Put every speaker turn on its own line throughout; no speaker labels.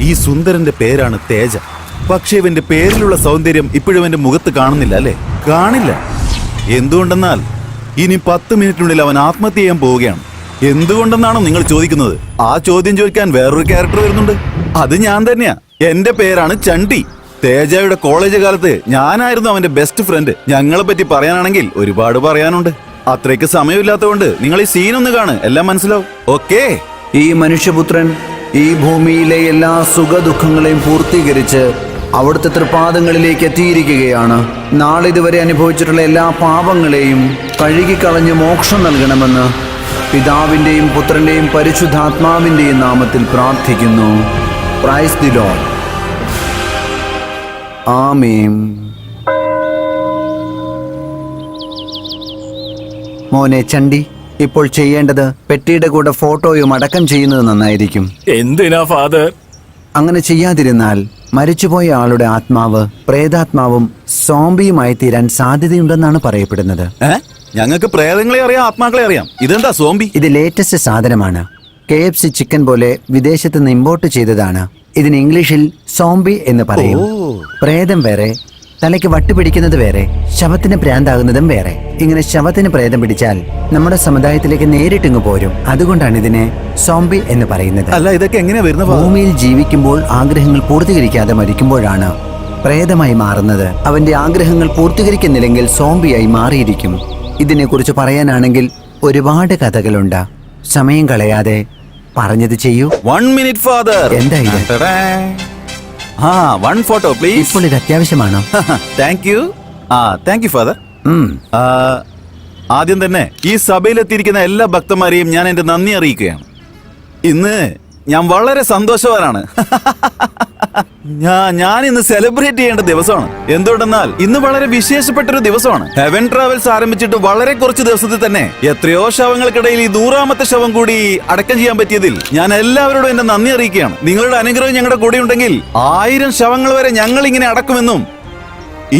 ഈ സുന്ദരന്റെ പേരാണ് തേജ. പക്ഷെ ഇവന്റെ പേരിലുള്ള സൗന്ദര്യം ഇപ്പോഴും എന്റെ മുഖത്ത് കാണുന്നില്ല അല്ലേ? കാണില്ല. എന്തുകൊണ്ടെന്നാൽ ഇനി 10 മിനിറ്റിനുള്ളിൽ അവൻ ആത്മഹത്യ ചെയ്യാൻ പോവുകയാണ്. എന്തുകൊണ്ടെന്നാണോ നിങ്ങൾ ചോദിക്കുന്നത്? ആ ചോദ്യം ചോദിക്കാൻ വേറൊരു ക്യാരക്ടർ വരുന്നുണ്ട്. അത് ഞാൻ തന്നെയാ. എന്റെ പേരാണ് ചണ്ടി. തേജയുടെ കോളേജ് കാലത്ത് ഞാനായിരുന്നു അവന്റെ ബെസ്റ്റ് ഫ്രണ്ട്. ഞങ്ങളെ പറ്റി പറയാനാണെങ്കിൽ ഒരുപാട് പറയാനുണ്ട്. അത്രയ്ക്ക് സമയമില്ലാത്തതുകൊണ്ട് നിങ്ങൾ ഈ സീനൊന്ന് കാണ്, എല്ലാം മനസ്സിലാവും. ഓക്കേ?
ഈ മനുഷ്യപുത്രൻ ഈ ഭൂമിയിലെ എല്ലാ സുഖദുഃഖങ്ങളെയും പൂർത്തീകരിച്ച് അവിടുത്തെ തൃപാദങ്ങളിലേക്ക് എത്തിയിരിക്കുകയാണ്. നാളിതുവരെ അനുഭവിച്ചിട്ടുള്ള എല്ലാ പാപങ്ങളെയും കഴുകിക്കളഞ്ഞ് മോക്ഷം നൽകണമെന്ന് പിതാവിൻ്റെയും പുത്രൻ്റെയും പരിശുദ്ധാത്മാവിൻ്റെയും നാമത്തിൽ പ്രാർത്ഥിക്കുന്നു. Praise the lord. ആമേൻ. മോനെ ചണ്ടി, ഇപ്പോൾ ചെയ്യേണ്ടത് പെട്ടിയുടെ കൂടെ ഫോട്ടോയും അടക്കം ചെയ്യുന്നത് നന്നായിരിക്കും.
എന്തിനാ ഫാദർ?
അങ്ങനെ ചെയ്യാതിരുന്നാൽ മരിച്ചുപോയ ആളുടെ ആത്മാവ് പ്രേതാത്മാവും സോംബിയുമായി തീരാൻ സാധ്യതയുണ്ടെന്നാണ് പറയപ്പെടുന്നത്.
ഞങ്ങൾക്ക് പ്രേതങ്ങളെ അറിയാം, ആത്മാക്കളെ അറിയാം. ഇതെന്താ സോംബി?
ഇത് ലേറ്റസ്റ്റ് സാധനമാണ്. KFC ചിക്കൻ പോലെ വിദേശത്ത് നിന്ന് ഇമ്പോർട്ട് ചെയ്തതാണ്. ഇതിന് ഇംഗ്ലീഷിൽ സോംബി എന്ന് പറയും. പ്രേതം വേറെ, തലയ്ക്ക് വട്ടുപിടിക്കുന്നത് വേറെ, ശവത്തിന് ഭ്രാന്താകുന്നതും വേറെ. ഇങ്ങനെ ശവത്തിന് പ്രേതം പിടിച്ചാൽ നമ്മുടെ സമുദായത്തിലേക്ക് നേരിട്ടിങ്ങ് പോരും. അതുകൊണ്ടാണ് ഇതിനെ സോംബി എന്ന് പറയുന്നത്.
അല്ല, ഇതൊക്കെ എങ്ങനെയാ വരുന്നത്?
ഭൂമിയിൽ ജീവിക്കുമ്പോൾ ആഗ്രഹങ്ങൾ പൂർത്തീകരിക്കാതെ മരിക്കുമ്പോഴാണ് പ്രേതമായി മാറുന്നത്. അവന്റെ ആഗ്രഹങ്ങൾ പൂർത്തീകരിക്കുന്നില്ലെങ്കിൽ സോംബിയായി മാറിയിരിക്കും. ഇതിനെക്കുറിച്ച് പറയാനാണെങ്കിൽ ഒരുപാട് കഥകളുണ്ട്. സമയം കളയാതെ പറഞ്ഞത് ചെയ്യൂ.
1 മിനിറ്റ് ഫാദർ.
എന്താ ഇത്?
One photo please.
ഇപ്പോൾ ഇത് അത്യാവശ്യമാണോ?
Thank you. Thank you father. ആദ്യം തന്നെ ഈ സഭയിലെത്തിയിരിക്കുന്ന എല്ലാ ഭക്തന്മാരെയും ഞാൻ എന്റെ നന്ദി അറിയിക്കുകയാണ്. ഇന്ന് ഞാൻ വളരെ സന്തോഷവാനാണ്. ഞാൻ ഇന്ന് സെലിബ്രേറ്റ് ചെയ്യേണ്ട ദിവസമാണ്. എന്തുകൊണ്ടെന്നാൽ ഇന്ന് വളരെ വിശേഷപ്പെട്ടൊരു ദിവസമാണ്. ഹെവൻ ട്രാവൽസ് ആരംഭിച്ചിട്ട് വളരെ കുറച്ച് ദിവസത്തിൽ തന്നെ എത്രയോ ശവങ്ങൾക്കിടയിൽ ഈ 100ാമത്തെ ശവം കൂടി അടക്കം ചെയ്യാൻ പറ്റിയതിൽ ഞാൻ എല്ലാവരോടും എന്റെ നന്ദി അറിയിക്കുകയാണ്. നിങ്ങളുടെ അനുഗ്രഹം ഞങ്ങളുടെ കൂടെ ഉണ്ടെങ്കിൽ 1000 ശവങ്ങൾ വരെ ഞങ്ങൾ ഇങ്ങനെ അടക്കുമെന്നും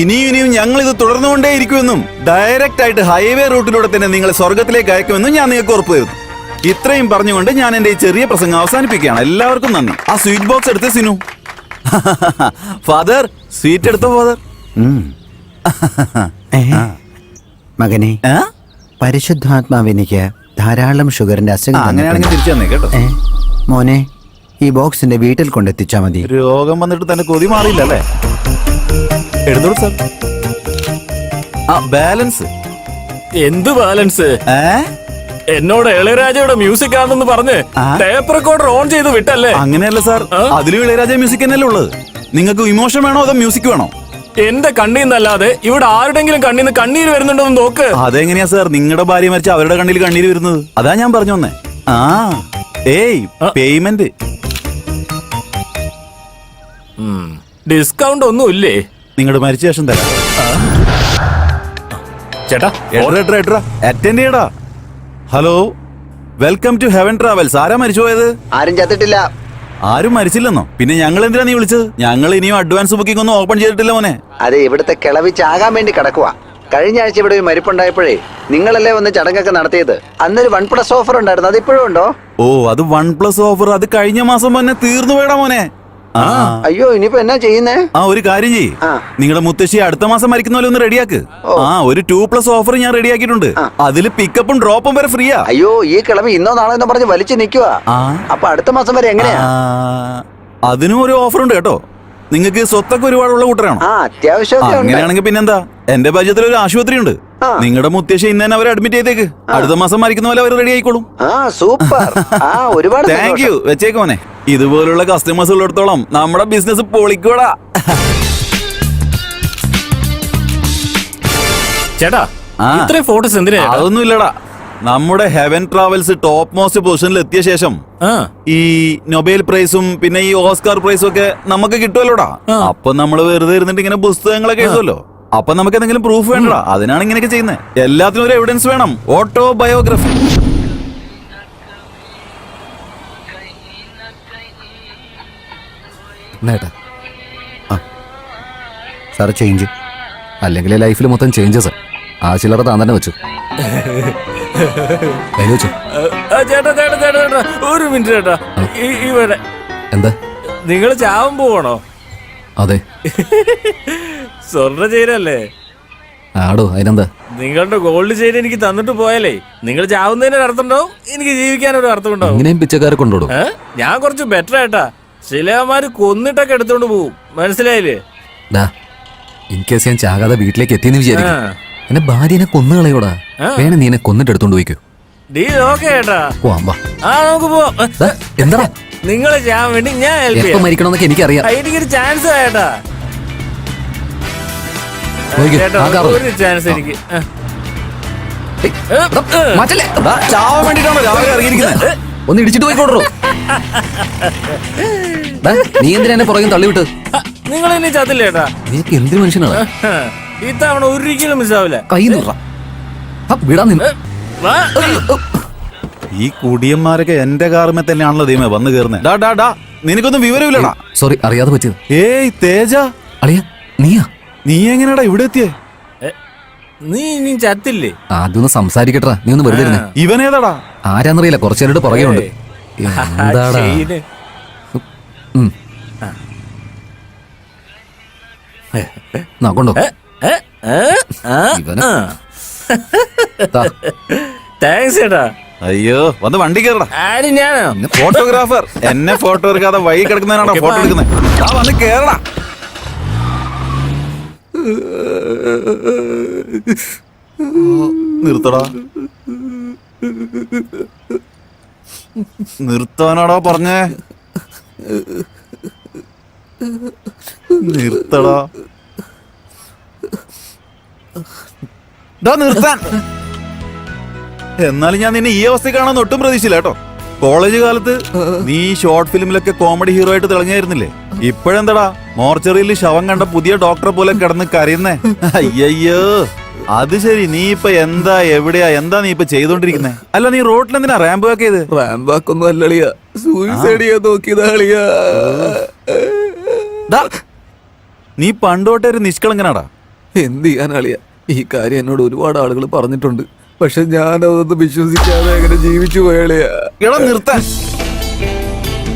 ഇനിയും ഞങ്ങൾ ഇത് തുടർന്നുകൊണ്ടേയിരിക്കുമെന്നും ഡയറക്റ്റ് ആയിട്ട് ഹൈവേ റൂട്ടിലൂടെ തന്നെ നിങ്ങളെ സ്വർഗത്തിലേക്ക് അയക്കുമെന്നും ഞാൻ നിങ്ങൾക്ക് ഉറപ്പ് തരുന്നു. ഇത്രയും പറഞ്ഞുകൊണ്ട് ഞാൻ എന്റെ ഈ ചെറിയ പ്രസംഗം അവസാനിപ്പിക്കുകയാണ്. എല്ലാവർക്കും നന്ദി. ആ സ്വീറ്റ് ബോക്സ് എടുത്ത് സിനു. ഫാദർ, സ്വീറ്റ് എടുത്തോ ഫാദർ.
മകനെ, പരിശുദ്ധാത്മാവിനിക്ക് ധാരാളം ഷുഗറിന്റെ അസുഖം.
അങ്ങനെയാണെങ്കിൽ തിരിച്ചു തന്നെ കേട്ടോ.
മോനെ, ഈ ബോക്സിന്റെ വീട്ടിൽ കൊണ്ടെത്തിച്ചാ മതി.
രോഗം വന്നിട്ട് തന്നെ കൊതി മാറിയില്ല അല്ലേ? എടുത്തോളൂ സാർ. ബാലൻസ്.
എന്ത് ബാലൻസ്? എന്നോട് ഇളയരാജയുടെ മ്യൂസിക് ആണെന്ന് പറഞ്ഞ് ടേപ്പ് റെക്കോർഡർ ഓൺ ചെയ്ത് വിട്ടല്ലേ?
അങ്ങനെയല്ല സാർ, അതിലും ഇളയരാജ മ്യൂസിക് തന്നെയല്ലേ ഉള്ളത്. നിങ്ങൾക്ക് ഇമോഷൻ വേണോ അതോ മ്യൂസിക് വേണോ?
എന്റെ കണ്ണീന്നല്ലാതെ ഇവിടെ ആരുടെങ്കിലും കണ്ണീന്ന് കണ്ണീര് വരുന്നുണ്ടോ എന്ന് നോക്ക്.
അതെങ്ങനെയാ സാർ നിങ്ങളുടെ ഭാര്യ മരിച്ച അവരുടെ കണ്ണിൽ കണ്ണീര് വരുന്നത്? അതാ ഞാൻ പറഞ്ഞു വന്നേ. പേയ്മെന്റ്
ഡിസ്കൗണ്ട് ഒന്നും ഇല്ലേ?
നിങ്ങളുടെ മരിച്ച ശേഷം തരാം.
ചേട്ടാ
അറ്റൻഡ് ചെയ്യടാ. Hello, welcome to heaven travels. ആരാ മരിച്ചുപോയത്?
ആരും ചത്തിട്ടില്ല.
ആരും മരിച്ചില്ലെന്നോ? പിന്നെ ഞങ്ങൾ എന്തിനാ നീ വിളിച്ചത്? ഞങ്ങൾ ഇനിയും അഡ്വാൻസ് ബുക്കിംഗ് ഒന്നും ഓപ്പൺ ചെയ്തിട്ടില്ല മോനെ.
അതെ, ഇവിടുത്തെ കിളവി ചാകാൻ വേണ്ടി കിടക്കുവാ. കഴിഞ്ഞ ആഴ്ച ഇവിടെ ഒരു മരിപ്പുണ്ടായപ്പോഴേ നിങ്ങളല്ലേ ഒന്ന് ചടങ്ങൊക്കെ നടത്തിയത്. അന്നൊരു 1+ ഓഫർ ഉണ്ടായിരുന്നു. അത് ഇപ്പോഴും ഉണ്ടോ?
അത് 1+ ഓഫർ അത് കഴിഞ്ഞ മാസം തന്നെ തീർന്നു പോയടാ മോനെ.
അയ്യോ, ഇനിയിപ്പോ എന്നാ ചെയ്യുന്നേ?
ഒരു കാര്യം ചെയ്യ്, നിങ്ങളുടെ മുത്തശ്ശി അടുത്ത മാസം മരിക്കുന്ന പോലെ ഒന്ന് റെഡിയാക്ക്. ഒരു 2+ ഓഫർ ഞാൻ റെഡിയാക്കിയിട്ടുണ്ട്. അതില് പിക്കപ്പും ഡ്രോപ്പും വരെ ഫ്രീയാ.
അയ്യോ, ഈ കിളവി ഇന്നോ നാളെ പറഞ്ഞ് വലിച്ചു നിൽക്കുക. അപ്പൊ അടുത്ത മാസം വരെ എങ്ങനെയാ?
അതിനും ഒരു ഓഫർ ഉണ്ട് കേട്ടോ. നിങ്ങൾക്ക് സ്വത്തൊക്കെ ഒരുപാടുള്ള കൂട്ടരാണോ?
അത്യാവശ്യം.
അങ്ങനെയാണെങ്കിൽ പിന്നെന്താ, എന്റെ ബഡ്ജറ്റിൽ ഒരു ആശുപത്രി ഉണ്ട്. നിങ്ങളുടെ മുത്തശ്ശി ഇന്ന് തന്നെ അവരെ അഡ്മിറ്റ് ചെയ്തേക്ക്. അടുത്ത മാസം മരിക്കുന്ന പോലെ അവർ റെഡി ആയിക്കോളും.
സൂപ്പർ. ഒരുപാട്
താങ്ക് യു. വെച്ചേക്ക് മോനെ. ഇതുപോലുള്ള കസ്റ്റമേഴ്സ് ഉള്ളിടത്തോളം നമ്മുടെ ബിസിനസ് പൊളിക്കൂടാ.
ചേട്ടാ, ഇത്രയും ഫോട്ടോസ് എന്തിനാ?
അതൊന്നും ഇല്ലടാ. നമ്മുടെ ഹെവൻ ട്രാവൽസ് ടോപ്പ് മോസ്റ്റ് പൊസിഷനിൽ എത്തിയ ശേഷം ഈ നൊബേൽ പ്രൈസും പിന്നെ ഈ ഓസ്കാർ പ്രൈസും ഒക്കെ നമുക്ക് കിട്ടുമല്ലോടാ. അപ്പൊ നമ്മള് വെറുതെ ഇരുന്നിട്ട് ഇങ്ങനെ പുസ്തകങ്ങളൊക്കെ എഴുതുമല്ലോ. അപ്പൊ നമുക്ക് എന്തെങ്കിലും പ്രൂഫ് വേണ്ടടാ. അതിനാണ് ഇങ്ങനെയൊക്കെ ചെയ്യുന്നത്. എല്ലാത്തിനും ഒരു എവിഡൻസ് വേണം. Auto biography.
സാർ ചേഞ്ച് അല്ലെങ്കിൽ ലൈഫിൽ മൊത്തം ചേഞ്ചസ്. ആ ചില്ലറ താൻ തന്നെ വെച്ചു.
ചേട്ടാ ഒരു മിനിറ്റ് ചേട്ടാ. ഇവിടെ
എന്താ
നിങ്ങൾ ചാവാൻ പോവാണോ?
അതെ.
സ്വർണ്ണ ചെയിനല്ലേ?
ആടോ, അതിനെന്താ?
നിങ്ങളുടെ ഗോൾഡ് ചെയിൻ എനിക്ക് തന്നിട്ട് പോയാലേ നിങ്ങൾ ചാവുന്നതിന് അർത്ഥമുണ്ടാവും, എനിക്ക് ജീവിക്കാനൊരു അർത്ഥമുണ്ടാവും.
ഇങ്ങനെയും പിച്ചക്കാരെ കൊണ്ടോടും.
ഞാൻ കുറച്ച് ബെറ്റർ ആയിട്ടാ. ചിലമാര് കൊന്നിട്ടൊക്കെ എടുത്തോണ്ട് പോവും, മനസ്സിലായില്ലേ?
ഇൻ കേസ് ഞാൻ ചാകാതെ വീട്ടിലേക്ക് എത്തിയെന്ന് വിചാരിക്കും. എന്നെ ഭാര്യനെ കൊന്നുകളയോടാ. വേണേ നീ എന്നെ കൊന്നിട്ട് എടുത്തോണ്ട് പോയിക്കോ.
ഡീൽ ഓക്കെ ഏട്ടാ.
പോവാ.
നമുക്ക് പോവാം.
എന്താ
നിങ്ങളെ ചെയ്യാൻ വേണ്ടി ഞാൻ ഹെൽപ്പ്
എപ്പോ മരിക്കണമെന്നൊക്കെ എനിക്കറിയാം.
എനിക്കൊരു ചാൻസ് ഏട്ടാ. ഒരു ചാൻസ് എനിക്ക്.
ചാവാൻ വേണ്ടിട്ടാണോ രാവിലെ ഇറങ്ങിയിരിക്കുന്നത്?
ഒന്ന് ഇടിച്ചിട്ട് പോയിക്കോട്ടോ. നീ എന്തിനാ എന്നെ പുറകെ തള്ളിവിട്ട്?
നിങ്ങൾ എന്നെ ചത്തില്ലേട്ടാ?
നീക്ക് എന്തൊരു മനുഷ്യനാണ്.
ഇത്തവണ ഒരിക്കലും മിസ്സാവില്ല.
കൈ വിടാൻ നിന്ന്.
ഈ കുടിയന്മാരൊക്കെ എന്റെ കാറുമേ തന്നെയാണല്ലോ ദൈവമേ വന്നു കയറുന്നത്. നിനക്കൊന്നും വിവരമില്ലടാ.
സോറി, അറിയാതെ പറ്റിയത്.
ഏയ് തേജ,
അളിയ നീയാ?
നീ എങ്ങനെയാടാ ഇവിടെ എത്തിയേ?
നീ ഇനി ചത്തില്ലേ?
ആദ്യം ഒന്ന് സംസാരിക്കട്ടാ. നീ ഒന്ന് വെറുതെ ഇരുന്നേ.
ഇവനേതാടാ?
ആരാന്നറിയില്ല, കുറച്ചേരോട് പുറകെ ഉണ്ട്. എന്താടാ? കൊണ്ടോ.
താങ്ക്സ് ഏട്ടാ.
അയ്യോ, വന്ന് വണ്ടി കയറടാ.
ആര് ഞാനോ?
ഫോട്ടോഗ്രാഫർ. എന്നെ ഫോട്ടോ എടുക്കാതെ വഴി കിടക്കുന്നതിനാണോ ഫോട്ടോ എടുക്കുന്നത്? വന്ന് കേറടാ. നിർത്തടാ. നിർത്താനാടാ പറഞ്ഞേ. നിർത്തടാ. നിർത്താൻ. എന്നാലും ഞാൻ നിന്നെ ഈ അവസ്ഥ കാണാൻ ഒട്ടും പ്രതീക്ഷയില്ല കേട്ടോ. കോളേജ് കാലത്ത് നീ ഷോർട്ട് ഫിലിമിലൊക്കെ കോമഡി ഹീറോ ആയിട്ട് തിളങ്ങിയായിരുന്നില്ലേ? ഇപ്പോഴെന്താടാ മോർച്ചറിയിൽ ശവം കണ്ട പുതിയ ഡോക്ടറെ പോലെ കിടന്ന് കരയുന്നേ? അയ്യോ, അത് ശരി. നീ ഇപ്പൊ എന്താ, എവിടെയാ, എന്താ നീ ഇപ്പൊ ചെയ്തോണ്ടിരിക്കുന്നേ? അല്ല, നീ റോഡിൽ എന്തിനാ റാമ്പ് വാക്ക് ചെയ്ത്?
റാമ്പ് വാക്കൊന്നും അല്ലളിയാ, സൂയിസൈഡ് ചെയ്യാൻ നോക്കിയതാളിയാ.
നീ പണ്ടോട്ടെ ഒരു നിഷ്കളങ്കനാടാ.
എന്ത് ചെയ്യാനാളിയാ? ഈ കാര്യം എന്നോട് ഒരുപാട് ആളുകൾ പറഞ്ഞിട്ടുണ്ട്. പക്ഷെ ഞാൻ അതൊന്നും വിശ്വസിക്കാതെ അങ്ങനെ ജീവിച്ചു പോയാളിയാ.
ഇടം നിർത്താൻ.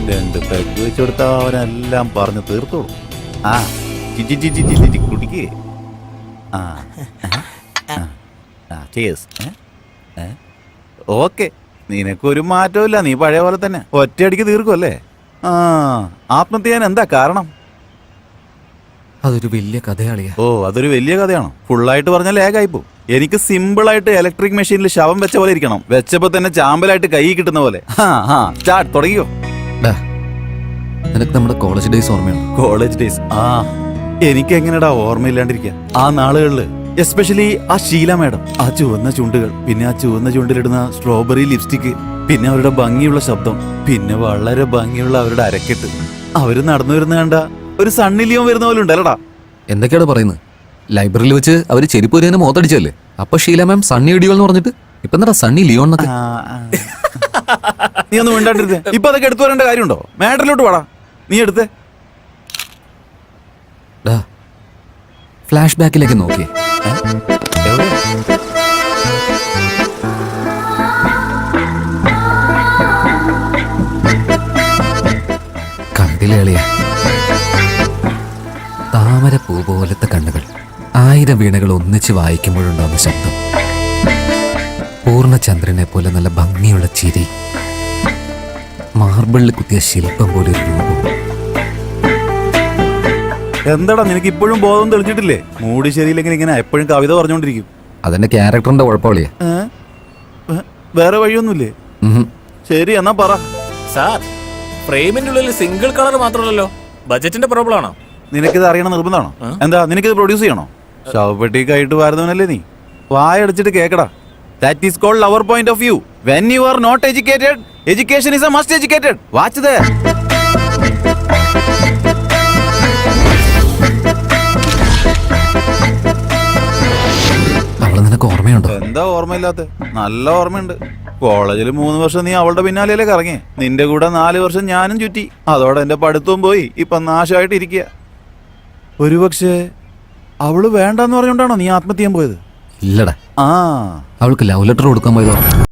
രണ്ട് പെഗ് വെച്ച് കൊടുത്താ അവനെല്ലാം പറഞ്ഞു തീർത്തോളൂ. ആ കുടിക്കേ. ഓക്കെ, നിനക്കൊരു മാറ്റമില്ല. നീ പഴയ പോലെ തന്നെ ഒറ്റയടിക്ക് തീർക്കുമല്ലേ? ആത്മഹത്യ ചെയ്യാൻ എന്താ കാരണം?
അതൊരു വലിയ കഥയാളിയാ.
ഓ, അതൊരു വലിയ കഥയാണോ? ഫുള്ളായിട്ട് പറഞ്ഞാൽ ലേഖായിപ്പോ. എനിക്ക് സിമ്പിളായിട്ട് ഇലക്ട്രിക് മെഷീനിൽ ശവം വെച്ച പോലെ ഇരിക്കണം. വെച്ചപ്പോ തന്നെ ചാമ്പലായിട്ട് കൈ കിട്ടുന്ന പോലെ. സ്റ്റാർട്ട്, തുടങ്ങിയോ?
നിനക്ക് നമ്മുടെ കോളേജ് ഡേയ്സ് ഓർമ്മയുണ്ട്?
College days? എനിക്ക് എങ്ങനെയാടാ ഓർമ്മയില്ലാണ്ടിരിക്കുക? ആ നാളുകളില് എസ്പെഷ്യലി ആ ഷീല മാഡം, ആ ചുവന്ന ചുണ്ടുകൾ, പിന്നെ ആ ചുവന്ന ചുണ്ടിലിടുന്ന സ്ട്രോബെറി ലിപ്സ്റ്റിക്ക്, പിന്നെ അവരുടെ ഭംഗിയുള്ള ശബ്ദം, പിന്നെ വളരെ ഭംഗിയുള്ള അവരുടെ അരക്കെട്ട്. അവര് നടന്നു വരുന്ന കണ്ട ഒരു സണ്ണി ലിയോൺ വരുന്ന പോലെ ഉണ്ടല്ലടാ.
എന്തൊക്കെയാണ് പറയുന്നത്? ലൈബ്രറിയിൽ വെച്ച് അവര് ചെരുപ്പ് വരെ മോത്തടിച്ചല്ലേ? അപ്പൊ ഷീല മാം സണ്ണി ഇടിയോൾ എന്ന് പറഞ്ഞിട്ട് ഇപ്പൊ എന്താ സണ്ണി ലിയോൺ എന്നൊക്കെ?
നീ ഒന്നും വേണ്ടാണ്ടിരുന്നേ. ഇപ്പൊ അതൊക്കെ എടുത്തു വരേണ്ട കാര്യമുണ്ടോ? മാറ്ററിലോട്ട് വാടാ. നീ എടുത്തേ.
ഫ്ലാഷ് ബാക്കിലേക്ക് നോക്കിയേ. കണ്ടില്ലേ? താമരപ്പൂ പോലത്തെ കണ്ണുകൾ, 1000 വീണകൾ ഒന്നിച്ച് വായിക്കുമ്പോഴുണ്ടാകുന്ന ശബ്ദം, പൂർണ്ണചന്ദ്രനെ പോലെ നല്ല ഭംഗിയുള്ള ചിരി, മാർബിളിൽ കുത്തിയ ശില്പം പോലെ ഒരു രൂപം.
എന്താടാ, നിനക്ക് ഇപ്പോഴും ബോധം തെളിഞ്ഞിട്ടില്ലേ? മൂടി ശരിയില്ലെങ്കിൽ ഇങ്ങനെ എപ്പോഴും കവിത പറഞ്ഞോണ്ടിരിക്കും.
അതെന്റെ ക്യാരക്ടറിന്റെ കുഴപ്പമില്ലേ?
വേറെ വഴിയൊന്നുമില്ലേ? ശരി, എന്നാ പറ.
സാർ, ഫ്രെയിമിന്റെ ഉള്ളിൽ സിംഗിൾ കളർ മാത്രമല്ലല്ലോ, ബജറ്റിന്റെ പ്രോബ്ലം ആണോ?
നിനക്കിത് അറിയണം നിർബന്ധമാണോ? എന്താ, നിനക്കിത് പ്രൊഡ്യൂസ് ചെയ്യണോ? ശവപ്പെട്ടിക്കായിട്ട് വരുന്നവനല്ലേ നീ? വായടച്ചിട്ട് കേക്കടാ. That is called our point of view. When you are not educated, education is a must educated. Watch there.
അവളെ നിനക്ക് ഓർമ്മയുണ്ടോ?
എന്താ ഓർമ്മയില്ലാത്ത? നല്ല ഓർമ്മയുണ്ട്. കോളേജിൽ 3 വർഷം നീ അവളുടെ പിന്നാലെയല്ലേ കറങ്ങി. നിന്റെ കൂടെ 4 വർഷം ഞാനും ചുറ്റി. അതോടെ എന്റെ പഠിത്തവും പോയി. ഇപ്പൊ നാശമായിട്ട് ഇരിക്കുക. ഒരുപക്ഷെ അവള് വേണ്ടെന്ന് പറഞ്ഞോണ്ടാണോ നീ ആത്മഹത്യ ചെയ്യാൻ പോയത്?
ഇല്ലടാ, അവൾക്ക് ലവ് ലെറ്റർ കൊടുക്കാൻ പോയതോ?